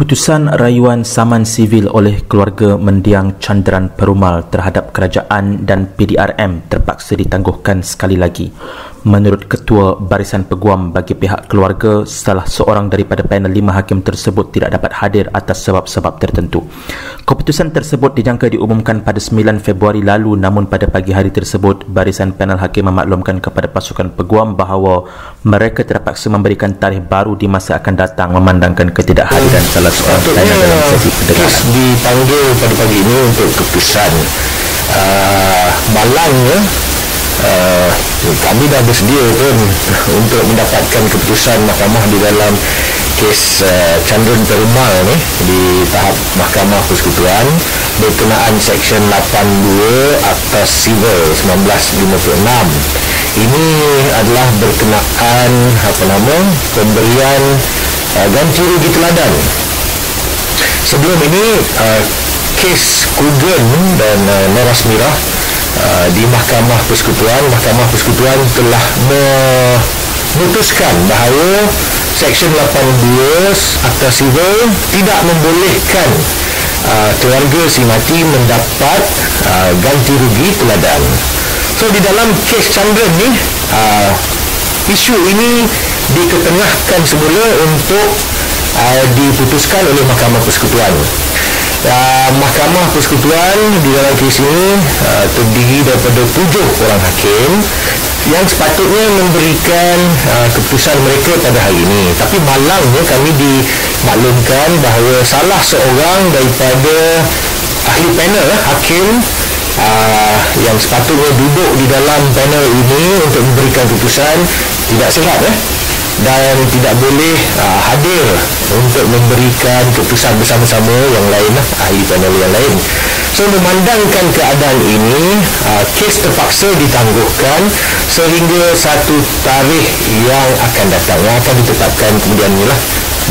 Keputusan rayuan saman sivil oleh keluarga mendiang Chandran Perumal terhadap kerajaan dan PDRM terpaksa ditangguhkan sekali lagi. Menurut Ketua Barisan Peguam bagi pihak keluarga, salah seorang daripada panel 5 hakim tersebut tidak dapat hadir atas sebab-sebab tertentu. Keputusan tersebut dijangka diumumkan pada 9 Februari lalu, namun pada pagi hari tersebut, barisan panel hakim memaklumkan kepada pasukan peguam bahawa mereka terpaksa memberikan tarikh baru di masa akan datang memandangkan ketidakhadiran salah seorang panel dalam sesi pendengaran. Dipanggil pada pagi ini untuk keputusan malangnya. Kami dah bersedia pun untuk mendapatkan keputusan mahkamah di dalam kes Chandran Perumal ni di tahap Mahkamah Persekutuan berkenaan Seksyen 82 Akta Sivil 1956. Ini adalah berkenaan pemberian ganti rugi teladan. Sebelum ini kes Kugen dan Noras Mirah di Mahkamah Persekutuan telah memutuskan bahawa Seksyen 82 Akta Sivil tidak membolehkan keluarga si mati mendapat ganti rugi teladan. So di dalam kes Chandran ni, isu ini diketengahkan semula untuk diputuskan oleh Mahkamah Persekutuan. Mahkamah Persekutuan di dalam kes ini terdiri daripada 7 orang hakim yang sepatutnya memberikan keputusan mereka pada hari ini. Tapi malangnya kami dimaklumkan bahawa salah seorang daripada ahli panel hakim yang sepatutnya duduk di dalam panel ini untuk memberikan keputusan tidak sihat dan tidak boleh hadir untuk memberikan keputusan bersama-sama yang lain, ahli panel yang lain. So memandangkan keadaan ini, kes terpaksa ditangguhkan sehingga satu tarikh yang akan datang, yang akan ditetapkan kemudian inilah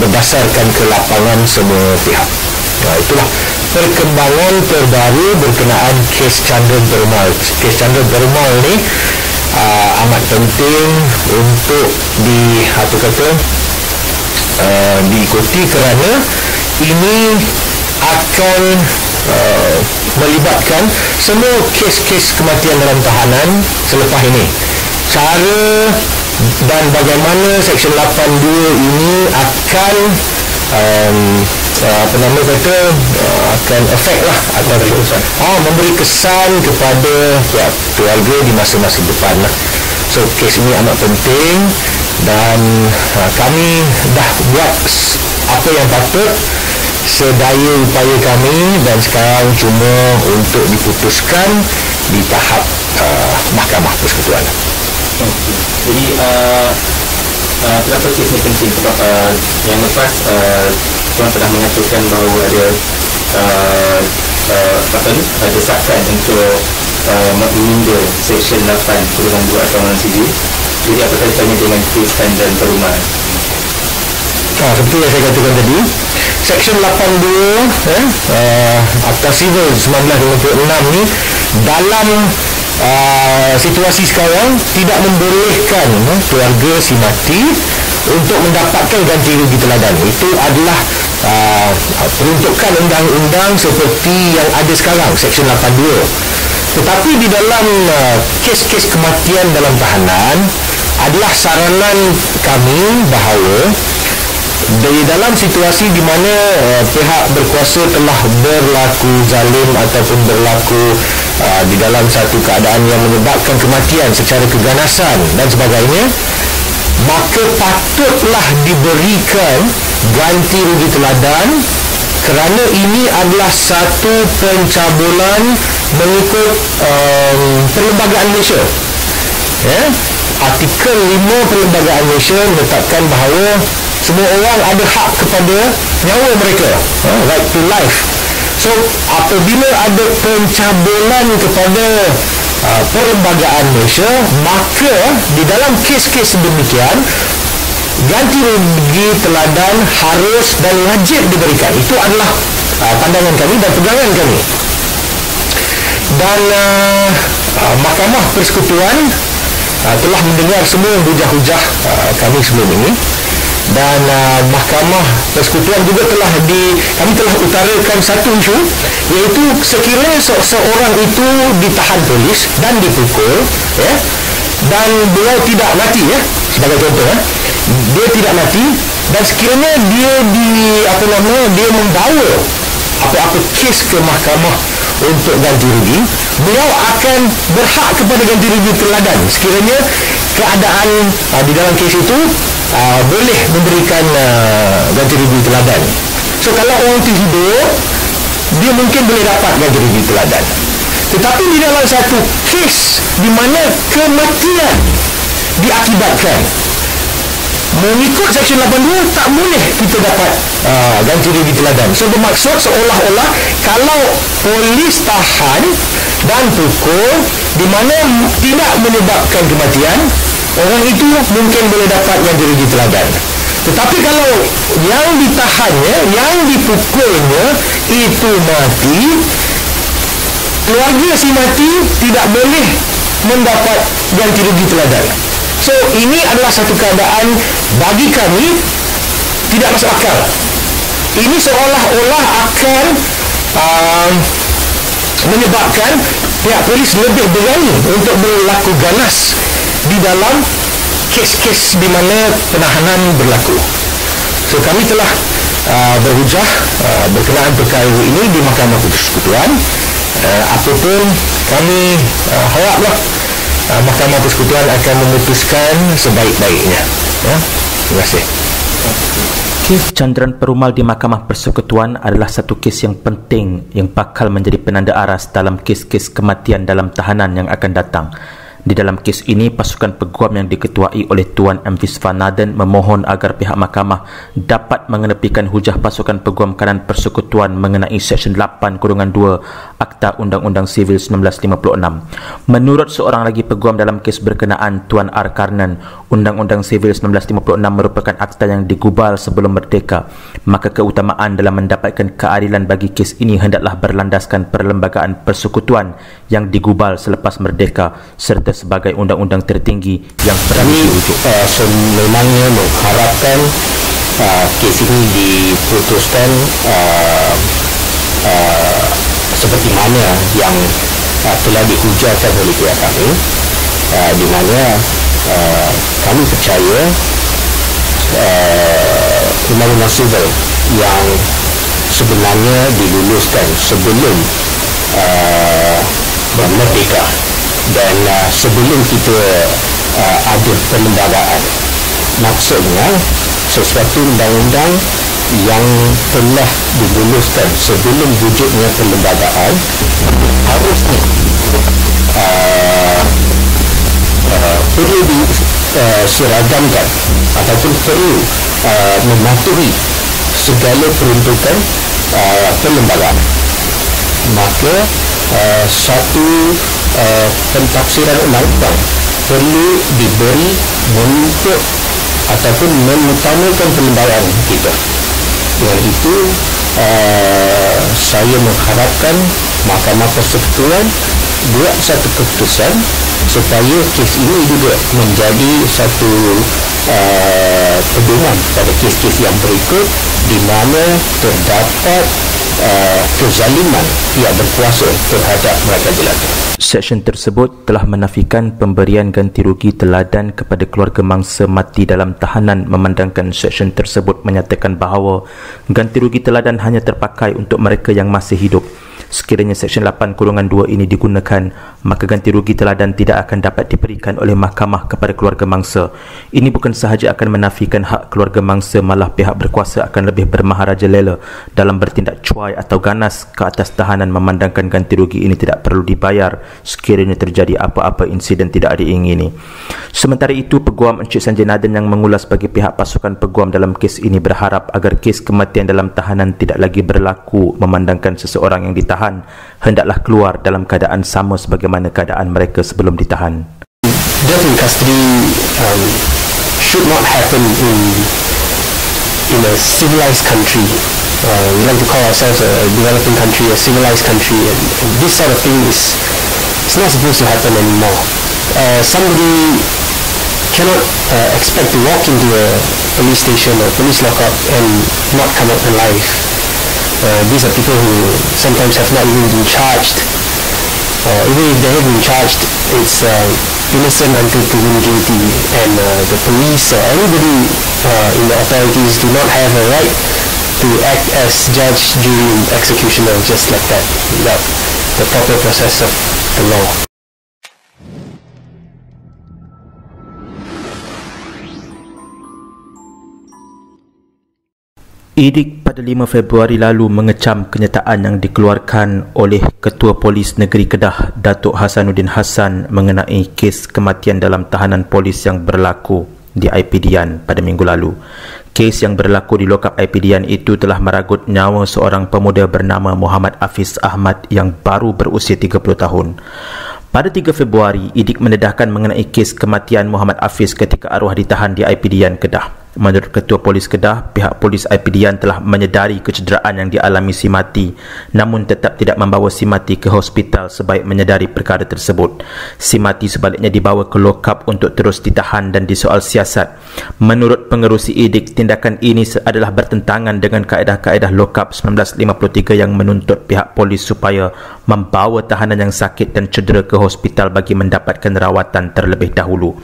berdasarkan kelapangan semua pihak. Itulah perkembangan terbaru berkenaan kes Chandran Perumal. Kes Chandran Perumal ni amat penting untuk diikuti kerana ini akan melibatkan semua kes-kes kematian dalam tahanan selepas ini. Cara dan bagaimana Seksyen 82 ini akan akan efek lah, akan memberi kesan kepada keluarga di masa-masa depan lah. So kes ini amat penting dan kami dah buat apa yang patut sedaya upaya kami dan sekarang cuma untuk diputuskan di tahap Mahkamah Persekutuan. Jadi kenapa kes ini penting? Sebab yang lepas Tuan telah mengatakan bahawa ada desakan untuk menunda Seksyen 8/2 Akta Sivil. Jadi apa kaitannya dengan kes Chandran Perumal? Seperti yang saya katakan tadi, Seksyen 82 Akta Sivil 1956 ni dalam situasi sekarang tidak membolehkan keluarga si mati untuk mendapatkan ganti rugi teladan. Itu adalah peruntukan undang-undang seperti yang ada sekarang, Seksyen 82. Tetapi di dalam kes-kes kematian dalam tahanan adalah saranan kami bahawa di dalam situasi di mana pihak berkuasa telah berlaku zalim ataupun berlaku di dalam satu keadaan yang menyebabkan kematian secara keganasan dan sebagainya, maka patutlah diberikan ganti rugi teladan kerana ini adalah satu pencabulan mengikut Perlembagaan Malaysia. Artikel 5 Perlembagaan Malaysia menetapkan bahawa semua orang ada hak kepada nyawa mereka, right to life. So apabila ada pencabulan kepada Perlembagaan Malaysia, maka di dalam kes-kes demikian ganti rugi teladan harus dan wajib diberikan. Itu adalah pandangan kami dan pegangan kami. Dan Mahkamah Persekutuan telah mendengar semua hujah-hujah kami sebelum ini dan Mahkamah Persekutuan juga kami telah utarakan satu isu, iaitu sekiranya seorang itu ditahan polis dan dipukul, ya, dan beliau tidak mati, ya, sebagai contoh, ya, dia tidak mati, dan sekiranya dia membawa apa-apa kes ke mahkamah untuk ganti rugi, beliau akan berhak kepada ganti rugi teladan sekiranya keadaan di dalam kes itu boleh memberikan ganti rugi teladan. So kalau orang itu hidup, dia mungkin boleh dapat ganti rugi teladan. Tetapi di dalam satu kes di mana kematian diakibatkan, mengikut Seksyen 82 tak boleh kita dapat ganti rugi teladan. So bermaksud seolah-olah kalau polis tahan dan pukul di mana tidak menyebabkan kematian, orang itu mungkin boleh dapat ganti rugi teladan. Tetapi kalau yang ditahannya, yang dipukulnya itu mati, keluarga si mati tidak boleh mendapat ganti rugi teladan. So ini adalah satu keadaan bagi kami tidak masuk akal. Ini seolah-olah akan menyebabkan pihak polis lebih berani untuk berlaku ganas di dalam kes-kes di mana penahanan berlaku. So kami telah berhujah berkenaan perkara ini di Mahkamah Persekutuan. Apapun kami haraplah Mahkamah Persekutuan akan memutuskan sebaik-baiknya. Ya, terima kasih. Kes canderan perumal di Mahkamah Persekutuan adalah satu kes yang penting yang bakal menjadi penanda aras dalam kes-kes kematian dalam tahanan yang akan datang. Di dalam kes ini, pasukan peguam yang diketuai oleh Tuan M. Viswanathan memohon agar pihak mahkamah dapat mengenepikan hujah pasukan peguam kanan persekutuan mengenai Seksyen 8/2 Akta Undang-Undang Sivil 1956. Menurut seorang lagi peguam dalam kes berkenaan, Tuan R. Karnan, Undang-Undang Sivil 1956 merupakan akta yang digubal sebelum merdeka. Maka keutamaan dalam mendapatkan keadilan bagi kes ini hendaklah berlandaskan perlembagaan persekutuan yang digubal selepas merdeka serta sebagai undang-undang tertinggi yang berani dirujuk. Memangnya mengharapkan kes ini diputuskan seperti mana yang telah dihujahkan oleh pihak kami, di mana kami percaya undang-undang sivil yang sebenarnya diluluskan sebelum merdeka dan sebelum kita ada perlembagaan. Maksudnya sesuatu undang-undang yang telah diluluskan sebelum wujudnya perlembagaan harusnya perlu diseragamkan ataupun perlu mematuhi segala peruntukan perlembagaan. Maka satu pentafsiran undang-undang perlu diberi untuk ataupun mengutamakan perlembagaan kita. Dengan itu saya mengharapkan Mahkamah Persekutuan buat satu keputusan supaya kes ini juga menjadi satu pedoman pada kes-kes yang berikut di mana terdapat kezaliman pihak berkuasa terhadap mereka jelata. Seksyen tersebut telah menafikan pemberian ganti rugi teladan kepada keluarga mangsa mati dalam tahanan, memandangkan seksyen tersebut menyatakan bahawa ganti rugi teladan hanya terpakai untuk mereka yang masih hidup. Sekiranya Seksyen 8/2 ini digunakan, maka ganti rugi teladan tidak akan dapat diberikan oleh mahkamah kepada keluarga mangsa. Ini bukan sahaja akan menafikan hak keluarga mangsa, malah pihak berkuasa akan lebih bermaharajalela dalam bertindak cuai atau ganas ke atas tahanan, memandangkan ganti rugi ini tidak perlu dibayar sekiranya terjadi apa-apa insiden tidak diingini. Sementara itu, Peguam Encik Sanjay Nathan yang mengulas bagi pihak pasukan peguam dalam kes ini berharap agar kes kematian dalam tahanan tidak lagi berlaku, memandangkan seseorang yang ditahan hendaklah keluar dalam keadaan sama sebagaimana keadaan mereka sebelum ditahan. Death in custody should not happen in a civilized country. We like to call ourselves a developing country, a civilized country, and this sort of thing is not supposed to happen anymore. Somebody cannot expect to walk into a police station or police lockup and not come out alive. These are people who sometimes have not even been charged. Even if they have been charged, it's innocent until proven guilty, and the police or anybody in the authorities do not have a right to act as judge, jury, and executioner just like that without the proper process of the law. Idik pada 5 Februari lalu mengecam kenyataan yang dikeluarkan oleh Ketua Polis Negeri Kedah, Datuk Hasanuddin Hassan, mengenai kes kematian dalam tahanan polis yang berlaku di IPDian pada minggu lalu. Kes yang berlaku di lokap IPDian itu telah meragut nyawa seorang pemuda bernama Muhammad Hafiz Ahmad yang baru berusia 30 tahun. Pada 3 Februari, idik mendedahkan mengenai kes kematian Muhammad Hafiz ketika arwah ditahan di IPDian Kedah. Menurut Ketua Polis Kedah, pihak polis IPDian telah menyedari kecederaan yang dialami si mati, namun tetap tidak membawa si mati ke hospital sebaik menyedari perkara tersebut. Si mati sebaliknya dibawa ke lokap untuk terus ditahan dan disoal siasat. Menurut pengerusi idik, tindakan ini adalah bertentangan dengan kaedah-kaedah lokap 1953 yang menuntut pihak polis supaya membawa tahanan yang sakit dan cedera ke hospital bagi mendapatkan rawatan terlebih dahulu.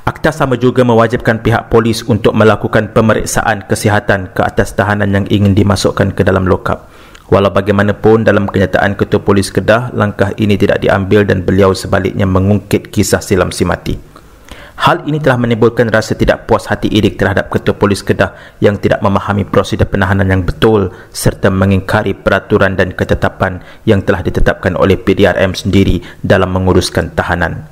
Akta sama juga mewajibkan pihak polis untuk melakukan pemeriksaan kesihatan ke atas tahanan yang ingin dimasukkan ke dalam lokap. Walau bagaimanapun, dalam kenyataan Ketua Polis Kedah, langkah ini tidak diambil dan beliau sebaliknya mengungkit kisah silam si mati. Hal ini telah menimbulkan rasa tidak puas hati idik terhadap Ketua Polis Kedah yang tidak memahami prosedur penahanan yang betul serta mengingkari peraturan dan ketetapan yang telah ditetapkan oleh PDRM sendiri dalam menguruskan tahanan.